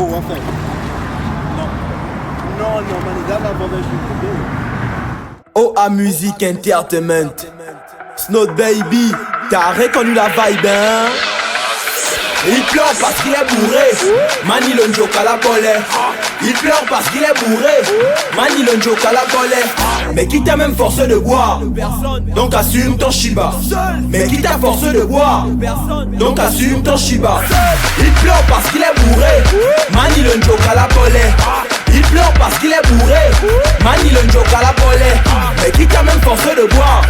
go one thing. No, man, you got no other shit to do. OA Music Entertainment. Snow Baby, t'as reconnu la vibe, hein? Il pleure parce qu'il est bourré. Mani le njoka à la colère. Il pleure parce qu'il est bourré. Mani le njoka à la colère. Mais qui t'a même forcé de boire? Donc assume ton shiba. Mais qui t'a forcé de boire? Donc assume ton shiba. Il pleure parce qu'il est bourré. Mani le njoka à la colère. Il pleure parce qu'il est bourré. Mani le njoka à la colère. Mais qui t'a même forcé de boire?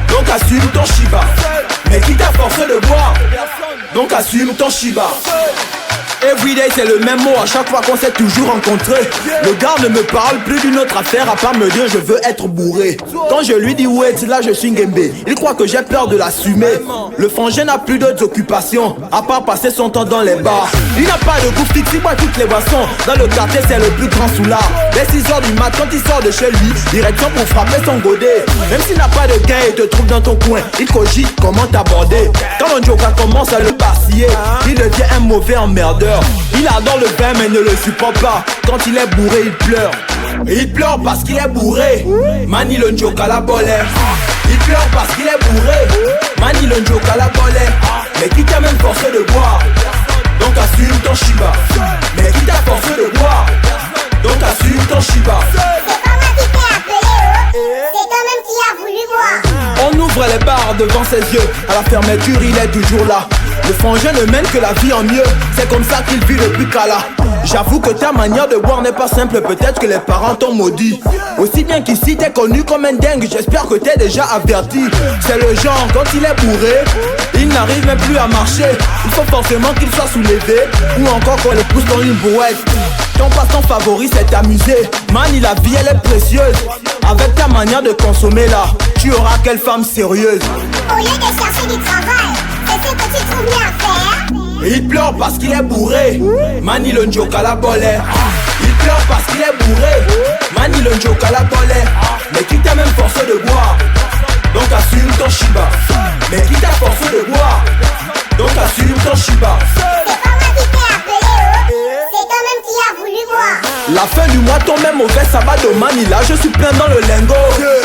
Donc assume ton shiba. Mais qui t'a forcé de boire? Donc assume ton shiba. Everyday c'est le même mot à chaque fois qu'on s'est toujours rencontré. Le gars ne me parle plus d'une autre affaire à part me dire je veux être bourré. Quand je lui dis wait, là je suis Ngembe, il croit que j'ai peur de l'assumer. Le frangin n'a plus d'autres occupations à part passer son temps dans les bars. Il n'a pas de goût fixe, il boit toutes les boissons. Dans le quartier c'est le plus grand soulard. Dès 6h du mat quand il sort de chez lui, direction pour frapper son godet. Même s'il n'a pas de gain et te trouve dans ton coin, il cogite comment t'aborder. Quand un joker commence à le partiller, il devient un mauvais emmerdeur. Il adore le pain mais ne le supporte pas. Quand il est bourré il pleure. Et il pleure parce qu'il est bourré. Mani le njoka à la colère. Il pleure parce qu'il est bourré. Mani le njoka à la colère. Mais qui t'a même forcé de boire? Donc assume ton shiba. Mais qui t'a forcé de boire? Donc assume ton shiba. C'est pas moi qui t'ai appelé, c'est toi-même qui as voulu boire. On ouvre les bars devant ses yeux. À la fermeture il est toujours là. Le frangin ne mène que la vie en mieux. C'est comme ça qu'il vit depuis Kala. J'avoue que ta manière de boire n'est pas simple. Peut-être que les parents t'ont maudit. Aussi bien qu'ici t'es connu comme un dingue. J'espère que t'es déjà averti. C'est le genre quand il est bourré, il n'arrive même plus à marcher. Il faut forcément qu'il soit soulevé, ou encore qu'on le pousse dans une brouette. Ton passe-temps favori c'est t'amuser. Mani la vie elle est précieuse. Avec ta manière de consommer là, tu auras quelle femme sérieuse? Au lieu de chercher du travail, c'est ce que tu trouves mieux à faire. Et il pleure parce qu'il est bourré. Mani le njoka à la colère. Il pleure parce qu'il est bourré. Mani le njoka à la colère. Mais qui t'a même forcé de boire? Donc assume ton shiba. Mais qui t'a forcé de boire? Donc assume ton shiba. C'est pas moi qui t'ai appelé, c'est toi-même qui as voulu boire. La fin du mois tombe même mauvais sabbat de Manila. Je suis plein dans le lingot.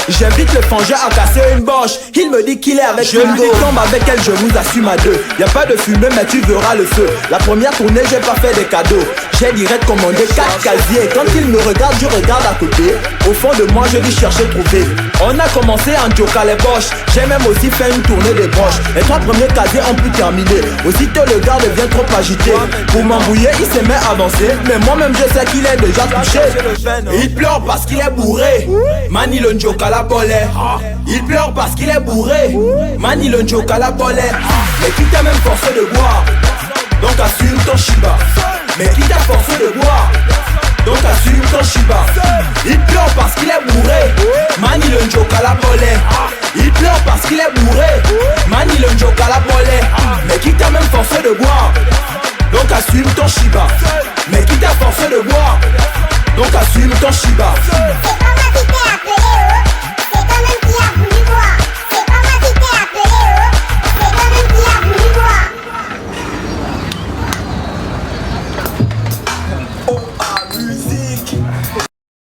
J'invite le frangin à casser une borche. Il me dit qu'il est avec je lui dis tombe avec elle, je vous assume à deux. Y'a pas de fumée mais tu verras le feu. La première tournée j'ai pas fait des cadeaux. J'ai direct commandé 4 casiers. Quand il me regarde je regarde à côté. Au fond de moi je dis chercher trouver. On a commencé en joker les boches. J'ai même aussi fait une tournée des broches. Les 3 premiers casiers ont pu terminer. Aussitôt le gars devient trop agité. Pour m'embrouiller il se met à danser. Mais moi-même je sais qu'il est déjà touché. Et il pleure parce qu'il est bourré. Mani le njoka à la colère. Il pleure parce qu'il est bourré. Mani le njoka à la colère. Mais qui t'a même forcé de boire? Donc assume ton shiba. Mais qui t'a forcé de boire? Donc assume ton shiba. Il pleure parce qu'il est bourré. Mani le njoka à la colère. Il pleure parce qu'il est bourré. Mani le njoka à la colère. Mais qui t'a même forcé de boire? Donc assume ton shiba. Mais qui t'a forcé de boire? Donc assume ton shiba.